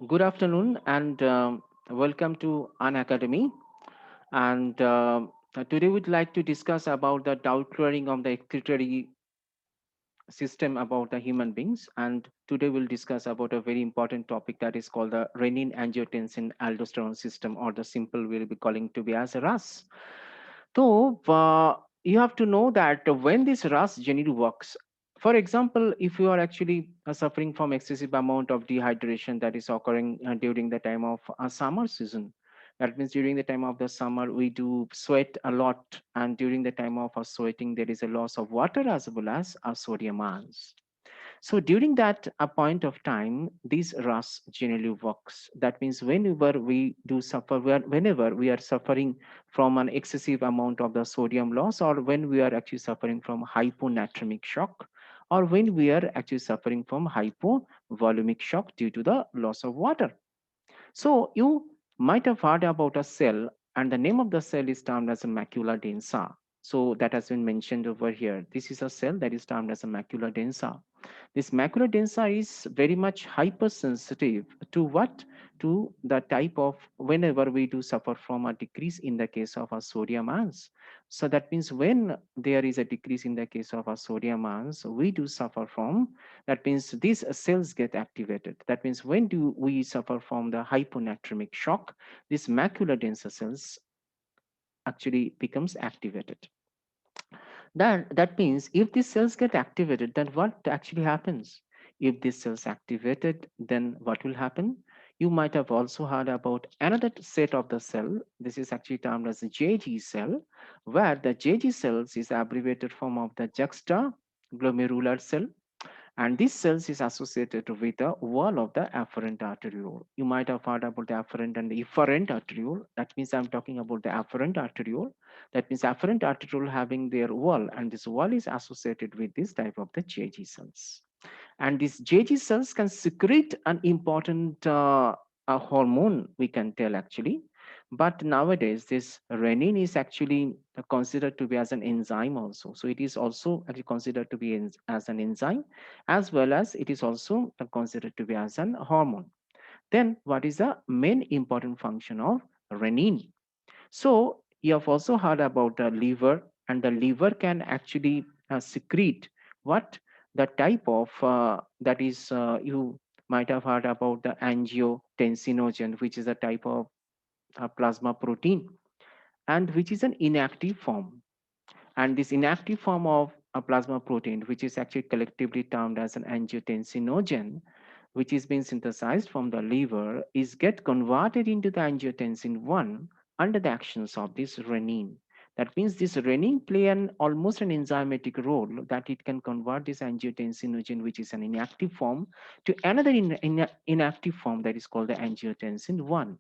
Good afternoon and welcome to An Academy. And today we'd like to discuss about the doubt clearing of the excretory system about the human beings. And today we'll discuss about a very important topic that is called the renin angiotensin aldosterone system, or the simple we'll be calling to be as a RAS. So you have to know that when this RAS generally works, for example, if you are actually suffering from excessive amount of dehydration that is occurring during the time of a summer season, that means during the time of the summer we do sweat a lot, and during the time of our sweating there is a loss of water as well as our sodium ions. So during that a point of time, this RAS generally works. That means whenever we do suffer, whenever we are suffering from an excessive amount of the sodium loss, or when we are actually suffering from hyponatremic shock, or when we are actually suffering from hypovolumic shock due to the loss of water. So you might have heard about a cell, and the name of the cell is termed as a macula densa. So that has been mentioned over here. This is a cell that is termed as a macula densa. This macula densa is very much hypersensitive to what? To the type of whenever we do suffer from a decrease in the case of our sodium ions. So that means when there is a decrease in the case of our sodium ions, we do suffer from, that means these cells get activated. That means when do we suffer from the hyponatremic shock, these macula densa cells actually becomes activated. That means if these cells get activated, then what actually happens? If these cells activated, then what will happen? You might have also heard about another set of the cell. This is actually termed as the JG cell, where the JG cells is abbreviated form of the juxtaglomerular cell, and this cells is associated with the wall of the afferent arteriole. You might have heard about the afferent and the efferent arteriole. That means I'm talking about the afferent arteriole. That means afferent arteriole having their wall, and this wall is associated with this type of the JG cells. And these JG cells can secrete an important a hormone, we can tell actually. But nowadays, this renin is actually considered to be as an enzyme also. So it is also actually considered to be as an enzyme, as well as it is also considered to be as an hormone. Then what is the main important function of renin? So you have also heard about the liver, and the liver can actually secrete what? The type of that is you might have heard about the angiotensinogen, which is a type of plasma protein, and which is an inactive form. And this inactive form of a plasma protein, which is actually collectively termed as an angiotensinogen, which is being synthesized from the liver, is get converted into the angiotensin 1 under the actions of this renin. That means this renin play an almost an enzymatic role, that it can convert this angiotensinogen, which is an inactive form, to another inactive form that is called the angiotensin 1.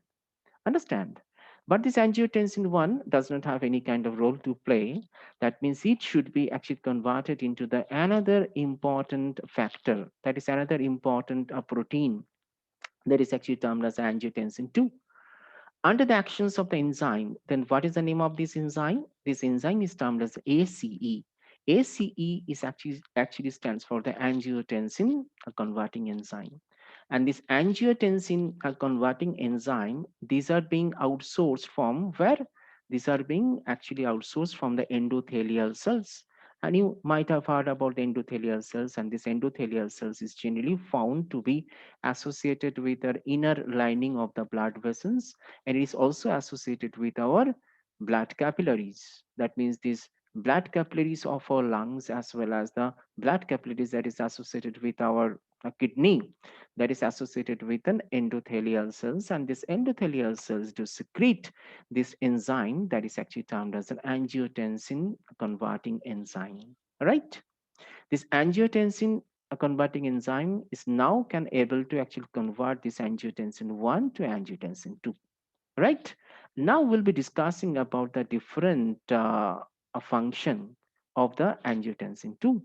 Understand? But this angiotensin 1 does not have any kind of role to play. That means it should be actually converted into the another important factor, that is another important protein, that is actually termed as angiotensin 2. Under the actions of the enzyme, then what is the name of this enzyme? This enzyme is termed as ACE. ACE is actually stands for the angiotensin converting enzyme. And this angiotensin converting enzyme, these are being outsourced from where? These are being actually outsourced from the endothelial cells. And you might have heard about the endothelial cells, and this endothelial cells is generally found to be associated with the inner lining of the blood vessels, and it is also associated with our blood capillaries. That means these blood capillaries of our lungs, as well as the blood capillaries that is associated with our kidney, that is associated with an endothelial cells, and this endothelial cells do secrete this enzyme that is actually termed as an angiotensin converting enzyme, right? This angiotensin converting enzyme is now can able to actually convert this angiotensin 1 to angiotensin 2, right? Now we'll be discussing about the different function of the angiotensin 2.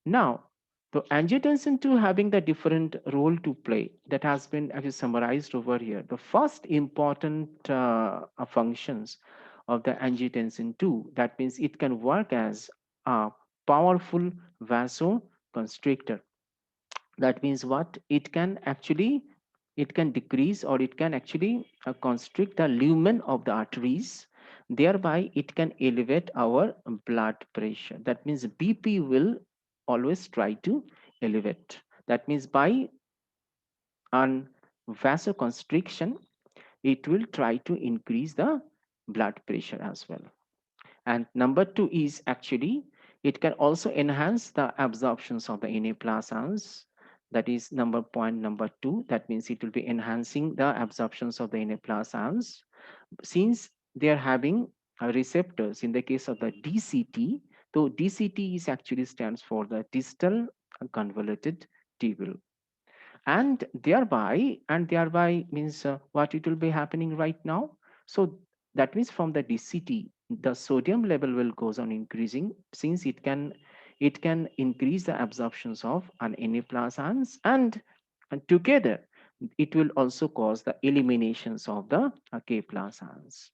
Now, the angiotensin 2 having the different role to play that has been actually summarized over here. The first important functions of the angiotensin 2, that means it can work as a powerful vasoconstrictor. That means what? It can actually it can decrease or it can actually constrict the lumen of the arteries. Thereby, it can elevate our blood pressure. That means BP will always try to elevate. That means by an vasoconstriction, it will try to increase the blood pressure as well. And number two is actually it can also enhance the absorptions of the Na plus ions. That is number point number two. That means it will be enhancing the absorptions of the Na plus ions since they are having receptors in the case of the DCT. So DCT is actually stands for the distal convoluted tubule, and thereby means what it will be happening right now. So that means from the DCT the sodium level will goes on increasing since it can increase the absorptions of an Na plus ions, and together it will also cause the eliminations of the K plus ions.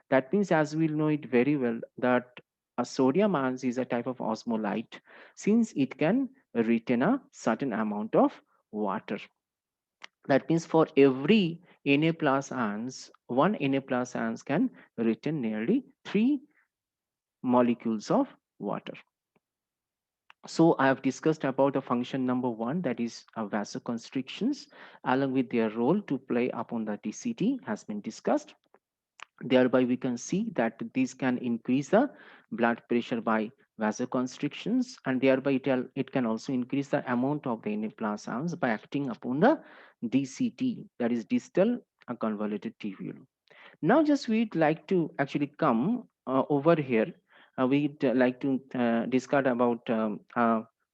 That means, as we know it very well, that a sodium ions is a type of osmolyte since it can retain a certain amount of water. That means for every Na plus ions, one Na plus ions can retain nearly 3 molecules of water. So I have discussed about the function number one, that is vasoconstrictions, along with their role to play upon the DCT has been discussed. Thereby, we can see that these can increase the blood pressure by vasoconstrictions, and thereby it can also increase the amount of the Na plus ions by acting upon the DCT, that is distal convoluted tubule. Now, just we'd like to actually come over here. We'd like to discuss about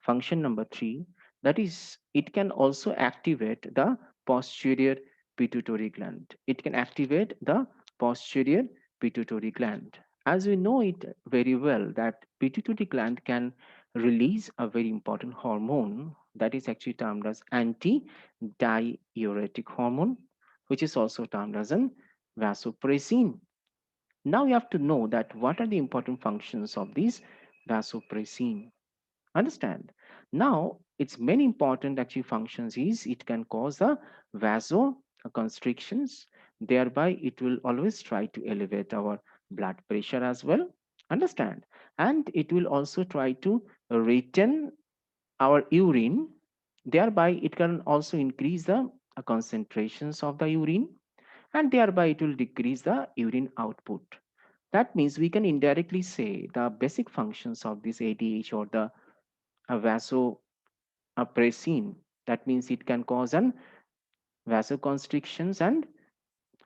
function number three. That is, it can also activate the posterior pituitary gland. It can activate the posterior pituitary gland. As we know it very well, that pituitary gland can release a very important hormone that is actually termed as anti-diuretic hormone, which is also termed as an vasopressin. Now you have to know that what are the important functions of these vasopressin. Understand? Now its many important actually functions is it can cause the vasoconstrictions. Thereby it will always try to elevate our blood pressure as well. Understand? And it will also try to retain our urine. Thereby it can also increase the concentrations of the urine, and thereby it will decrease the urine output. That means we can indirectly say the basic functions of this ADH or the vasopressin. That means it can cause an vasoconstrictions and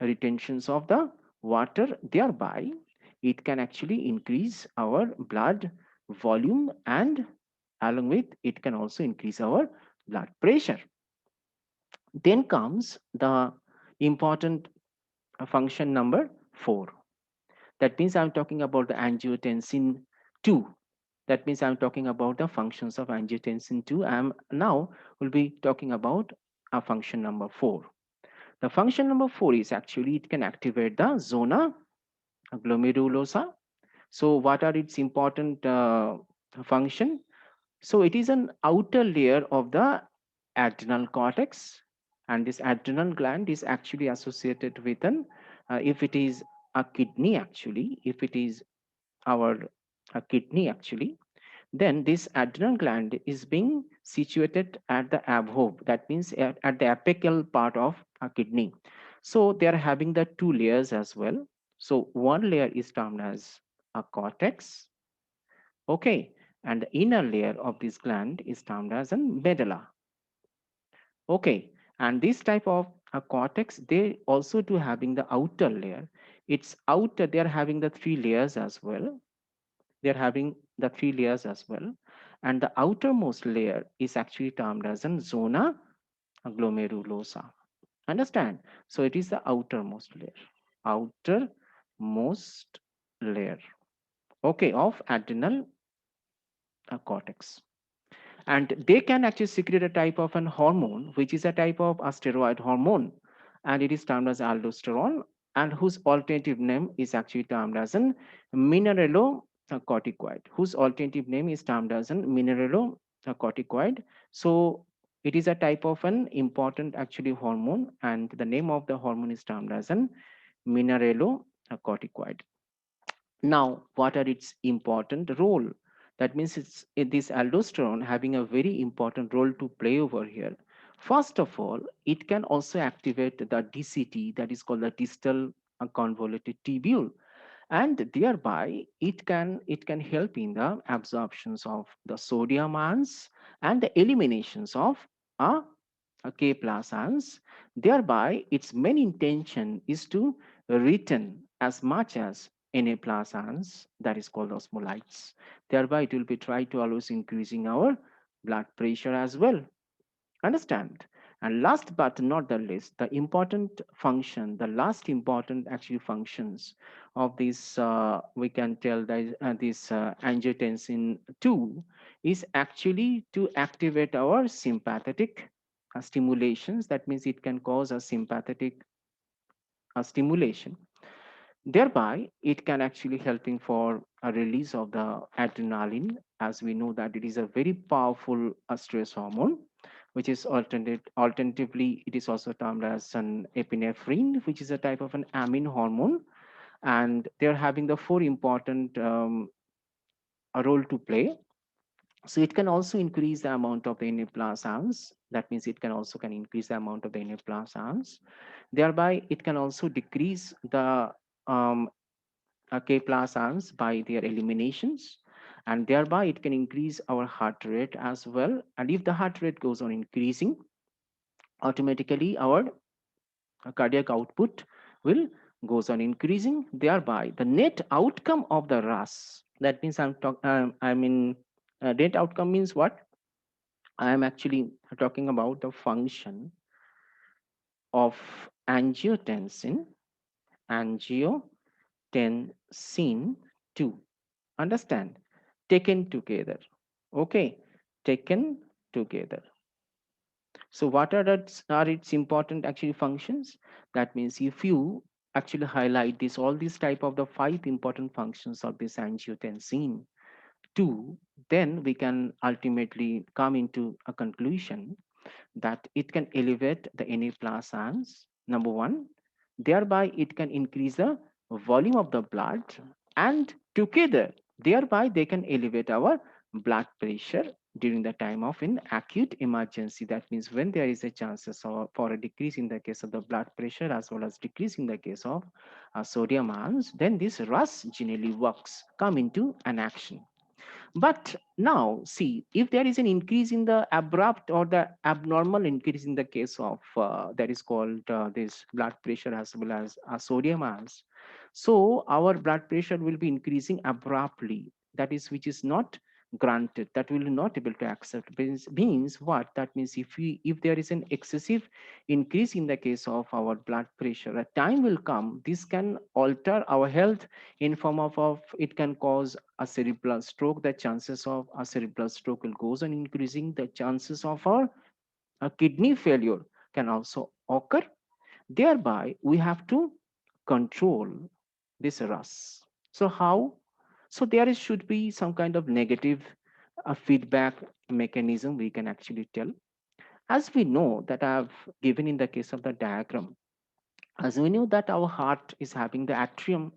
retentions of the water. Thereby, it can actually increase our blood volume, and along with it can also increase our blood pressure. Then comes the important function number four. That means I'm talking about the angiotensin 2. That means I'm talking about the functions of angiotensin 2. I'm now will be talking about a function number 4. The function number 4 is actually it can activate the zona glomerulosa. So what are its important function? So it is an outer layer of the adrenal cortex, and this adrenal gland is actually associated with an if it is a kidney actually, if it is our kidney actually, then this adrenal gland is being situated at the above, that means at the apical part of a kidney. So they are having the two layers as well. So one layer is termed as a cortex, okay, and the inner layer of this gland is termed as a medulla, okay. And this type of a cortex, they also do having the outer layer. It's outer, they are having the three layers as well. They're having the three layers as well. And the outermost layer is actually termed as an zona glomerulosa. Understand? So it is the outermost layer. Outermost layer, okay, of adrenal cortex. And they can actually secrete a type of an hormone, which is a type of a steroid hormone, and it is termed as aldosterone, and whose alternative name is actually termed as an mineralocorticoid, whose alternative name is termed as an mineralocorticoid. So It is a type of an important actually hormone, and the name of the hormone is termed as an mineralocorticoid. Now, what are its important role? That means this aldosterone having a very important role to play over here. First of all, it can also activate the DCT, that is called the distal convoluted tubule, and thereby it can help in the absorptions of the sodium ions and the eliminations of uh, K plus ions. Thereby, its main intention is to return as much as Na plus ions, that is called osmolytes. Thereby, it will be try to always increasing our blood pressure as well. Understand? And last but not the least, the important function, the last important actually functions of this, we can tell that this angiotensin 2 is actually to activate our sympathetic stimulations. That means it can cause a sympathetic stimulation. Thereby, it can actually helping for a release of the adrenaline, as we know that it is a very powerful stress hormone, which is alternatively, it is also termed as an epinephrine, which is a type of an amine hormone. And they're having the four important a role to play. So it can also increase the amount of the Na plus ions. That means it can also can increase the amount of the Na plus ions. Thereby, it can also decrease the um, K plus ions by their eliminations, and thereby it can increase our heart rate as well. And if the heart rate goes on increasing, automatically our cardiac output will goes on increasing. Thereby, the net outcome of the RAS. That means I mean, net outcome means what? I am actually talking about the function of angiotensin, angiotensin 2. Understand? Taken together. Okay, taken together. So what are its important actually functions? That means if you actually highlight this, all these type of the five important functions of this angiotensin 2, then we can ultimately come into a conclusion that it can elevate the Na plus ions, number one. Thereby, it can increase the volume of the blood, and together, thereby, they can elevate our blood pressure during the time of an acute emergency. That means when there is a chances for a decrease in the case of the blood pressure as well as decrease in the case of sodium ions, then this RAS generally works, come into an action. But now, see, if there is an increase in the abrupt or the abnormal increase in the case of that is called this blood pressure as well as sodium ions, so our blood pressure will be increasing abruptly. That is, which is not granted. That will not able to accept. Means what? That means if there is an excessive increase in the case of our blood pressure, a time will come. This can alter our health in form of it can cause a cerebral stroke. The chances of a cerebral stroke will goes on increasing. The chances of our a kidney failure can also occur. Thereby, we have to control this RAS. So how? So there should be some kind of negative feedback mechanism we can actually tell. As we know that I have given in the case of the diagram, as we know that our heart is having the atrium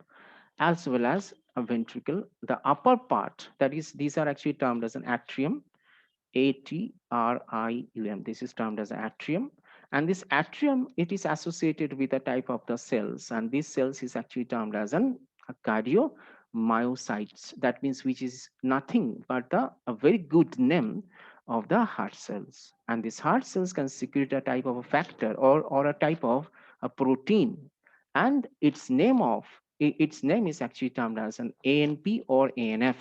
as well as a ventricle. The upper part, that is, these are actually termed as an atrium, atrium. This is termed as atrium. And this atrium, it is associated with a type of the cells. And these cells is actually termed as an a cardiomyocytes. That means which is nothing but a very good name of the heart cells. And these heart cells can secrete a type of a factor or a type of a protein. And its name is actually termed as an ANP or ANF.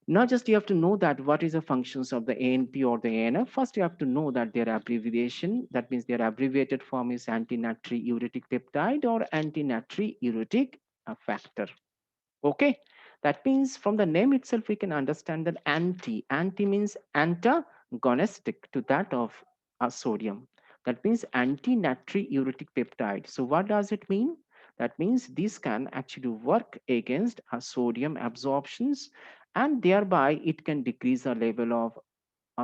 Not just you have to know that what is the functions of the ANP or the ANF. First, you have to know that their abbreviation. That means their abbreviated form is anti-natriuretic peptide or anti-natriuretic factor. Okay, that means from the name itself, we can understand that anti means antagonistic to that of sodium. That means anti-natriuretic peptide. So what does it mean? That means this can actually work against sodium absorptions, and thereby it can decrease the level of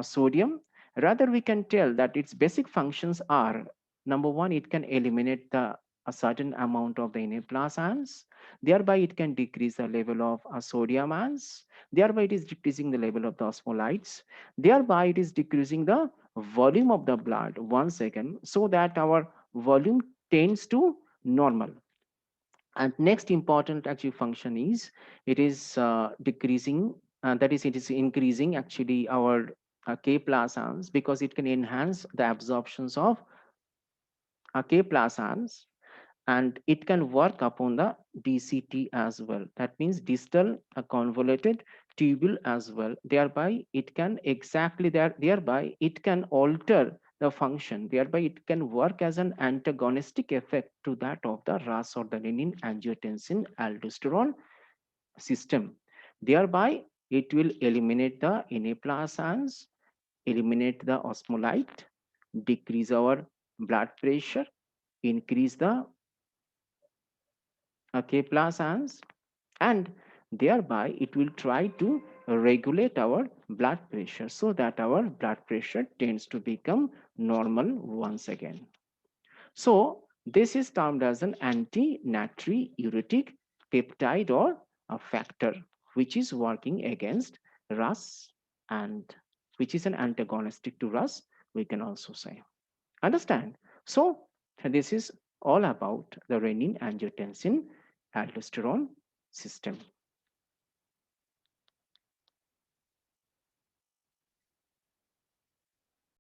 sodium, Rather, we can tell that its basic functions are: number one, it can eliminate a certain amount of the Na plus ions, thereby it can decrease the level of sodium ions, thereby it is decreasing the level of the osmolytes, thereby it is decreasing the volume of the blood once again, so that our volume tends to normal. And next important actually function is it is decreasing, that is, it is increasing actually our K plus ions, because it can enhance the absorptions of K plus ions, and it can work upon the DCT as well. That means distal convoluted tubule as well. Thereby, it can exactly there. Thereby, it can alter the function. Thereby, it can work as an antagonistic effect to that of the Ras or the renin angiotensin aldosterone system. Thereby, it will eliminate the Na plus ions, eliminate the osmolyte, decrease our blood pressure, increase the K plus ions, and thereby it will try to regulate our blood pressure, so that our blood pressure tends to become normal once again. So this is termed as an anti-natriuretic peptide or a factor, which is working against Rus, and which is an antagonistic to Rus, we can also say. Understand? So this is all about the renin angiotensin aldosterone system.